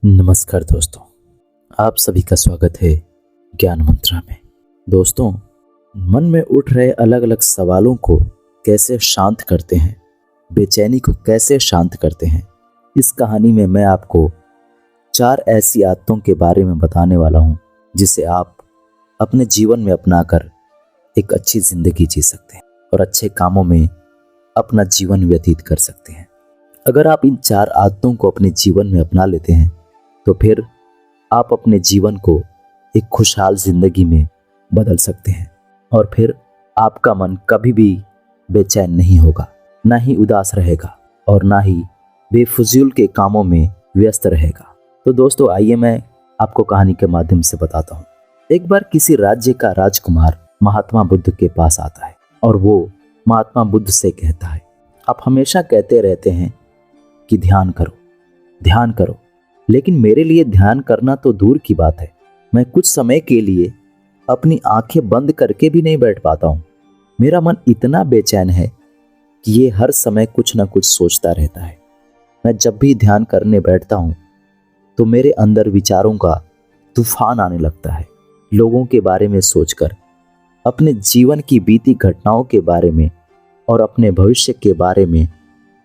नमस्कार दोस्तों, आप सभी का स्वागत है ज्ञान मंत्रा में। दोस्तों, मन में उठ रहे अलग अलग सवालों को कैसे शांत करते हैं, बेचैनी को कैसे शांत करते हैं, इस कहानी में मैं आपको 4 ऐसी आदतों के बारे में बताने वाला हूं जिसे आप अपने जीवन में अपनाकर एक अच्छी जिंदगी जी सकते हैं और अच्छे कामों में अपना जीवन व्यतीत कर सकते हैं। अगर आप इन 4 आदतों को अपने जीवन में अपना लेते हैं तो फिर आप अपने जीवन को एक खुशहाल जिंदगी में बदल सकते हैं और फिर आपका मन कभी भी बेचैन नहीं होगा, ना ही उदास रहेगा और ना ही बेफिजूल के कामों में व्यस्त रहेगा। तो दोस्तों, आइए मैं आपको कहानी के माध्यम से बताता हूँ। एक बार किसी राज्य का राजकुमार महात्मा बुद्ध के पास आता है और वो महात्मा बुद्ध से कहता है, आप हमेशा कहते रहते हैं कि ध्यान करो, ध्यान करो, लेकिन मेरे लिए ध्यान करना तो दूर की बात है। मैं कुछ समय के लिए अपनी आंखें बंद करके भी नहीं बैठ पाता हूँ। मेरा मन इतना बेचैन है कि ये हर समय कुछ ना कुछ सोचता रहता है। मैं जब भी ध्यान करने बैठता हूँ तो मेरे अंदर विचारों का तूफान आने लगता है। लोगों के बारे में सोचकर, अपने जीवन की बीती घटनाओं के बारे में और अपने भविष्य के बारे में,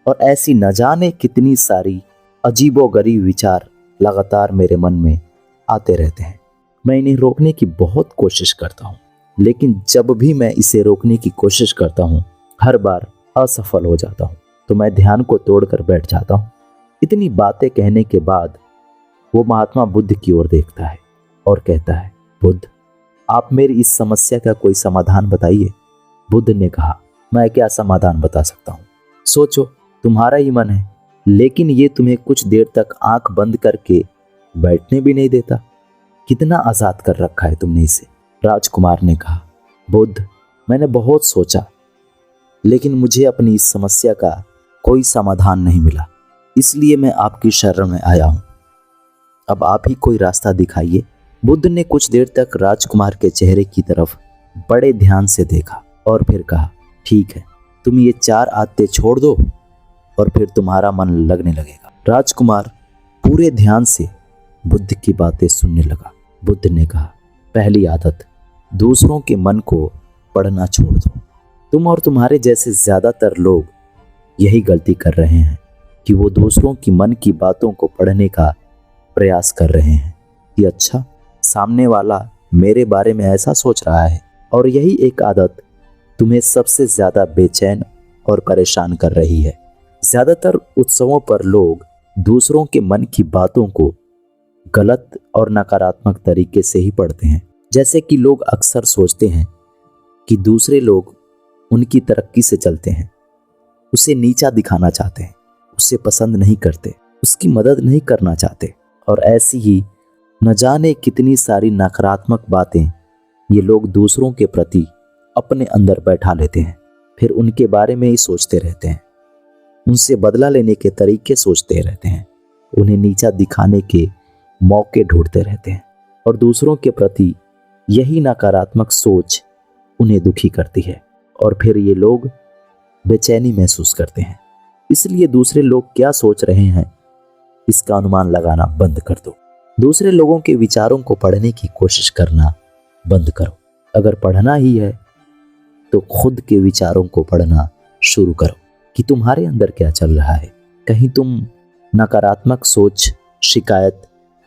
और ऐसी न जाने कितनी सारी अजीबोगरीब विचार लगातार मेरे मन में आते रहते हैं। मैं इन्हें रोकने की बहुत कोशिश करता हूँ, लेकिन जब भी मैं इसे रोकने की कोशिश करता हूँ हर बार असफल हो जाता हूँ। तो मैं ध्यान को तोड़कर बैठ जाता हूँ। इतनी बातें कहने के बाद वो महात्मा बुद्ध की ओर देखता है और कहता है, बुद्ध, आप मेरी इस समस्या का कोई समाधान बताइए। बुद्ध ने कहा, मैं क्या समाधान बता सकता हूँ? सोचो, तुम्हारा ही मन है, लेकिन ये तुम्हें कुछ देर तक आंख बंद करके बैठने भी नहीं देता। कितना आजाद कर रखा है तुमने इसे। राजकुमार ने कहा, बुद्ध, मैंने बहुत सोचा, लेकिन मुझे अपनी इस समस्या का कोई समाधान नहीं मिला, इसलिए मैं आपकी शरण में आया हूं। अब आप ही कोई रास्ता दिखाइए। बुद्ध ने कुछ देर तक राजकुमार के चेहरे की तरफ बड़े ध्यान से देखा और फिर कहा, ठीक है, तुम ये 4 आदतें छोड़ दो और फिर तुम्हारा मन लगने लगेगा। राजकुमार पूरे ध्यान से बुद्ध की बातें सुनने लगा। बुद्ध ने कहा, पहली आदत, दूसरों के मन को पढ़ना छोड़ दो। तुम और तुम्हारे जैसे ज्यादातर लोग यही गलती कर रहे हैं कि वो दूसरों की मन की बातों को पढ़ने का प्रयास कर रहे हैं कि अच्छा, सामने वाला मेरे बारे में ऐसा सोच रहा है। और यही एक आदत तुम्हें सबसे ज्यादा बेचैन और परेशान कर रही है। ज्यादातर उत्सवों पर लोग दूसरों के मन की बातों को गलत और नकारात्मक तरीके से ही पढ़ते हैं। जैसे कि लोग अक्सर सोचते हैं कि दूसरे लोग उनकी तरक्की से चलते हैं, उसे नीचा दिखाना चाहते हैं, उसे पसंद नहीं करते, उसकी मदद नहीं करना चाहते, और ऐसी ही न जाने कितनी सारी नकारात्मक बातें ये लोग दूसरों के प्रति अपने अंदर बैठा लेते हैं। फिर उनके बारे में ही सोचते रहते हैं, उनसे बदला लेने के तरीके सोचते रहते हैं, उन्हें नीचा दिखाने के मौके ढूंढते रहते हैं, और दूसरों के प्रति यही नकारात्मक सोच उन्हें दुखी करती है और फिर ये लोग बेचैनी महसूस करते हैं। इसलिए दूसरे लोग क्या सोच रहे हैं इसका अनुमान लगाना बंद कर दो। दूसरे लोगों के विचारों को पढ़ने की कोशिश करना बंद करो। अगर पढ़ना ही है तो खुद के विचारों को पढ़ना शुरू करो कि तुम्हारे अंदर क्या चल रहा है। कहीं तुम नकारात्मक सोच, शिकायत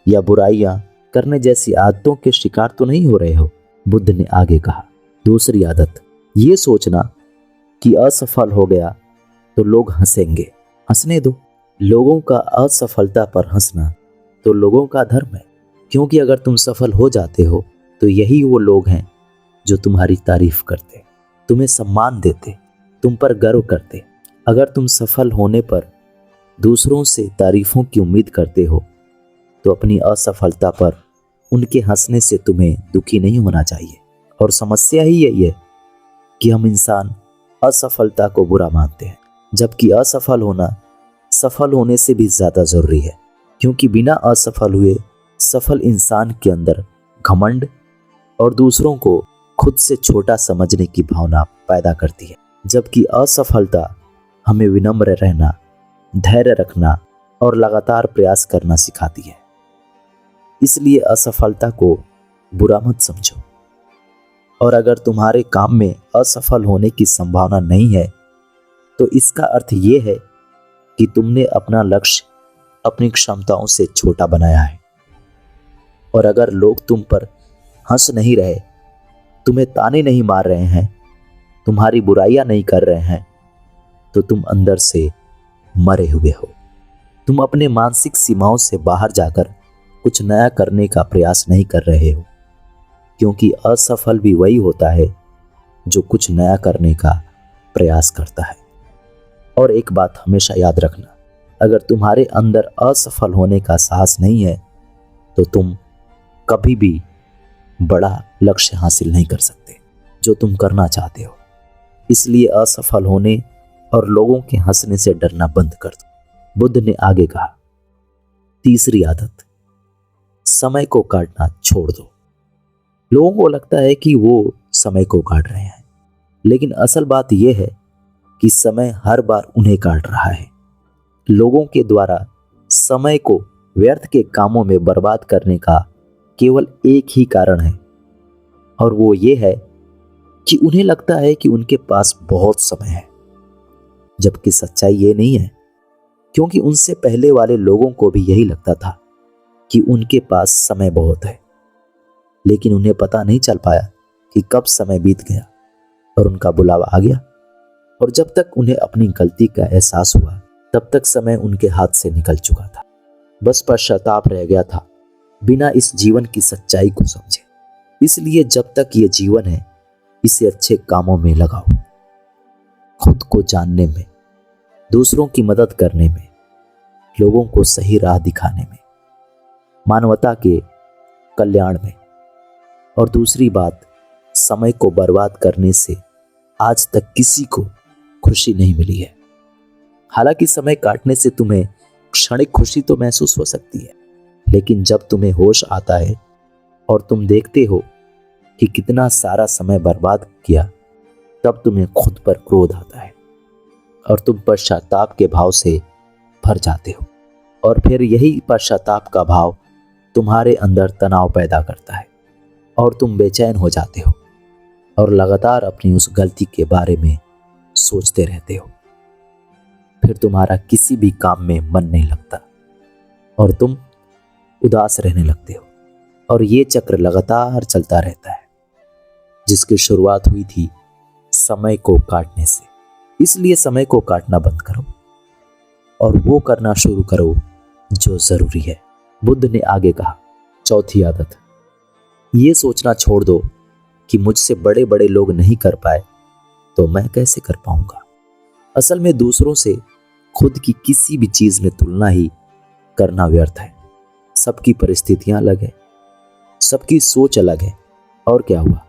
या बुराइयां करने जैसी आदतों के शिकार तो नहीं हो रहे हो। बुद्ध ने आगे कहा, दूसरी आदत, ये सोचना कि असफल हो गया तो लोग हंसेंगे। हंसने दो। लोगों का असफलता पर हंसना तो लोगों का धर्म है, क्योंकि अगर तुम सफल हो जाते हो तो यही वो लोग हैं जो तुम्हारी तारीफ करते, तुम्हें सम्मान देते, तुम पर गर्व करते। अगर तुम सफल होने पर दूसरों से तारीफों की उम्मीद करते हो तो अपनी असफलता पर उनके हंसने से तुम्हें दुखी नहीं होना चाहिए। और समस्या ही यही है कि हम इंसान असफलता को बुरा मानते हैं, जबकि असफल होना सफल होने से भी ज्यादा जरूरी है, क्योंकि बिना असफल हुए सफल इंसान के अंदर घमंड और दूसरों को खुद से छोटा समझने की भावना पैदा करती है, जबकि असफलता हमें विनम्र रहना, धैर्य रखना और लगातार प्रयास करना सिखाती है। इसलिए असफलता को बुरा मत समझो। और अगर तुम्हारे काम में असफल होने की संभावना नहीं है तो इसका अर्थ यह है कि तुमने अपना लक्ष्य अपनी क्षमताओं से छोटा बनाया है। और अगर लोग तुम पर हंस नहीं रहे, तुम्हें ताने नहीं मार रहे हैं, तुम्हारी बुराइयां नहीं कर रहे हैं, तो तुम अंदर से मरे हुए हो। तुम अपने मानसिक सीमाओं से बाहर जाकर कुछ नया करने का प्रयास नहीं कर रहे हो, क्योंकि असफल भी वही होता है जो कुछ नया करने का प्रयास करता है। और एक बात हमेशा याद रखना, अगर तुम्हारे अंदर असफल होने का साहस नहीं है तो तुम कभी भी बड़ा लक्ष्य हासिल नहीं कर सकते जो तुम करना चाहते हो। इसलिए असफल होने और लोगों के हंसने से डरना बंद कर दो। बुद्ध ने आगे कहा, तीसरी आदत, समय को काटना छोड़ दो। लोगों को लगता है कि वो समय को काट रहे हैं, लेकिन असल बात यह है कि समय हर बार उन्हें काट रहा है। लोगों के द्वारा समय को व्यर्थ के कामों में बर्बाद करने का केवल एक ही कारण है, और वो ये है कि उन्हें लगता है कि उनके पास बहुत समय है, जबकि सच्चाई ये नहीं है, क्योंकि उनसे पहले वाले लोगों को भी यही लगता था कि उनके पास समय बहुत है, लेकिन उन्हें पता नहीं चल पाया कि कब समय बीत गया और उनका बुलावा आ गया। और जब तक उन्हें अपनी गलती का एहसास हुआ तब तक समय उनके हाथ से निकल चुका था। बस पश्चाताप रह गया था, बिना इस जीवन की सच्चाई को समझे। इसलिए जब तक ये जीवन है, इसे अच्छे कामों में लगाओ, खुद को जानने में, दूसरों की मदद करने में, लोगों को सही राह दिखाने में, मानवता के कल्याण में। और दूसरी बात, समय को बर्बाद करने से आज तक किसी को खुशी नहीं मिली है। हालांकि समय काटने से तुम्हें क्षणिक खुशी तो महसूस हो सकती है, लेकिन जब तुम्हें होश आता है और तुम देखते हो कि कितना सारा समय बर्बाद किया, तब तुम्हें खुद पर क्रोध आता है और तुम पश्चाताप के भाव से भर जाते हो। और फिर यही पश्चाताप का भाव तुम्हारे अंदर तनाव पैदा करता है और तुम बेचैन हो जाते हो और लगातार अपनी उस गलती के बारे में सोचते रहते हो। फिर तुम्हारा किसी भी काम में मन नहीं लगता और तुम उदास रहने लगते हो, और ये चक्र लगातार चलता रहता है, जिसकी शुरुआत हुई थी समय को काटने से। इसलिए समय को काटना बंद करो और वो करना शुरू करो जो जरूरी है। बुद्ध ने आगे कहा, चौथी आदत, ये सोचना छोड़ दो कि मुझसे बड़े बड़े लोग नहीं कर पाए तो मैं कैसे कर पाऊंगा। असल में दूसरों से खुद की किसी भी चीज में तुलना ही करना व्यर्थ है। सबकी परिस्थितियां अलग है, सबकी सोच अलग है, और क्या हुआ,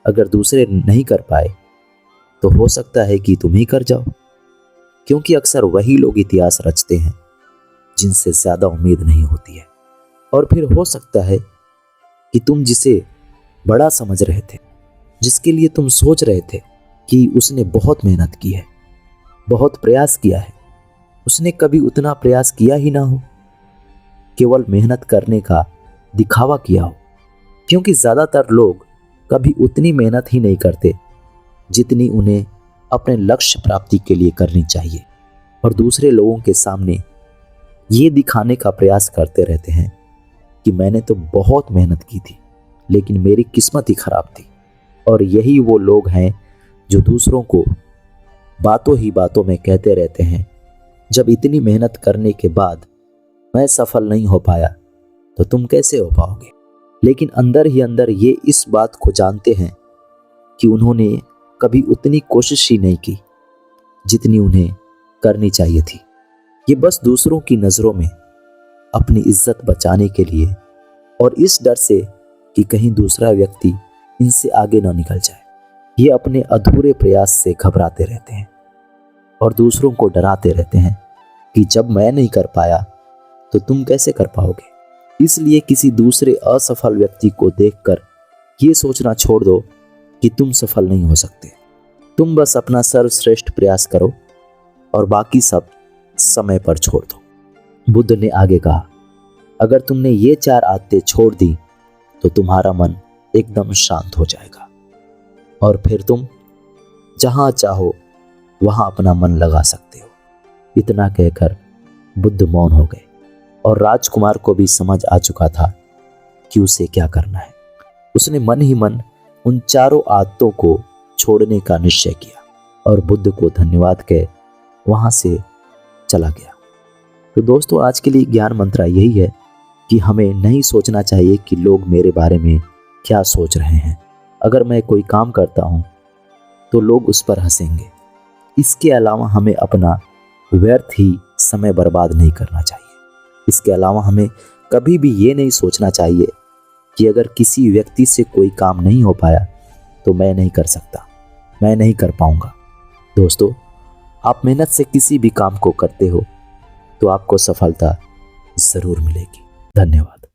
अगर दूसरे नहीं कर पाए तो हो सकता है कि तुम ही कर जाओ, क्योंकि अक्सर वही लोग इतिहास रचते हैं जिनसे ज्यादा उम्मीद नहीं होती है। और फिर हो सकता है कि तुम जिसे बड़ा समझ रहे थे, जिसके लिए तुम सोच रहे थे कि उसने बहुत मेहनत की है, बहुत प्रयास किया है, उसने कभी उतना प्रयास किया ही ना हो, केवल मेहनत करने का दिखावा किया हो। क्योंकि ज्यादातर लोग कभी उतनी मेहनत ही नहीं करते जितनी उन्हें अपने लक्ष्य प्राप्ति के लिए करनी चाहिए, और दूसरे लोगों के सामने ये दिखाने का प्रयास करते रहते हैं कि मैंने तो बहुत मेहनत की थी लेकिन मेरी किस्मत ही खराब थी। और यही वो लोग हैं जो दूसरों को बातों ही बातों में कहते रहते हैं, जब इतनी मेहनत करने के बाद मैं सफल नहीं हो पाया तो तुम कैसे हो पाओगे। लेकिन अंदर ही अंदर ये इस बात को जानते हैं कि उन्होंने कभी उतनी कोशिश ही नहीं की जितनी उन्हें करनी चाहिए थी। ये बस दूसरों की नज़रों में अपनी इज्जत बचाने के लिए और इस डर से कि कहीं दूसरा व्यक्ति इनसे आगे ना निकल जाए, ये अपने अधूरे प्रयास से घबराते रहते हैं और दूसरों को डराते रहते हैं कि जब मैं नहीं कर पाया तो तुम कैसे कर पाओगे। इसलिए किसी दूसरे असफल व्यक्ति को देखकर ये सोचना छोड़ दो कि तुम सफल नहीं हो सकते। तुम बस अपना सर्वश्रेष्ठ प्रयास करो और बाकी सब समय पर छोड़ दो। बुद्ध ने आगे कहा, अगर तुमने ये 4 आदतें छोड़ दी तो तुम्हारा मन एकदम शांत हो जाएगा और फिर तुम जहां चाहो वहां अपना मन लगा सकते हो। इतना कहकर बुद्ध मौन हो गए और राजकुमार को भी समझ आ चुका था कि उसे क्या करना है। उसने मन ही मन उन चारों आदतों को छोड़ने का निश्चय किया और बुद्ध को धन्यवाद कह वहां से चला गया। तो दोस्तों, आज के लिए ज्ञान मंत्र यही है कि हमें नहीं सोचना चाहिए कि लोग मेरे बारे में क्या सोच रहे हैं। अगर मैं कोई काम करता हूं तो लोग उस पर हंसेंगे। इसके अलावा हमें अपना व्यर्थ ही समय बर्बाद नहीं करना चाहिए। इसके अलावा हमें कभी भी ये नहीं सोचना चाहिए कि अगर किसी व्यक्ति से कोई काम नहीं हो पाया तो मैं नहीं कर सकता, मैं नहीं कर पाऊंगा। दोस्तों, आप मेहनत से किसी भी काम को करते हो तो आपको सफलता जरूर मिलेगी। धन्यवाद।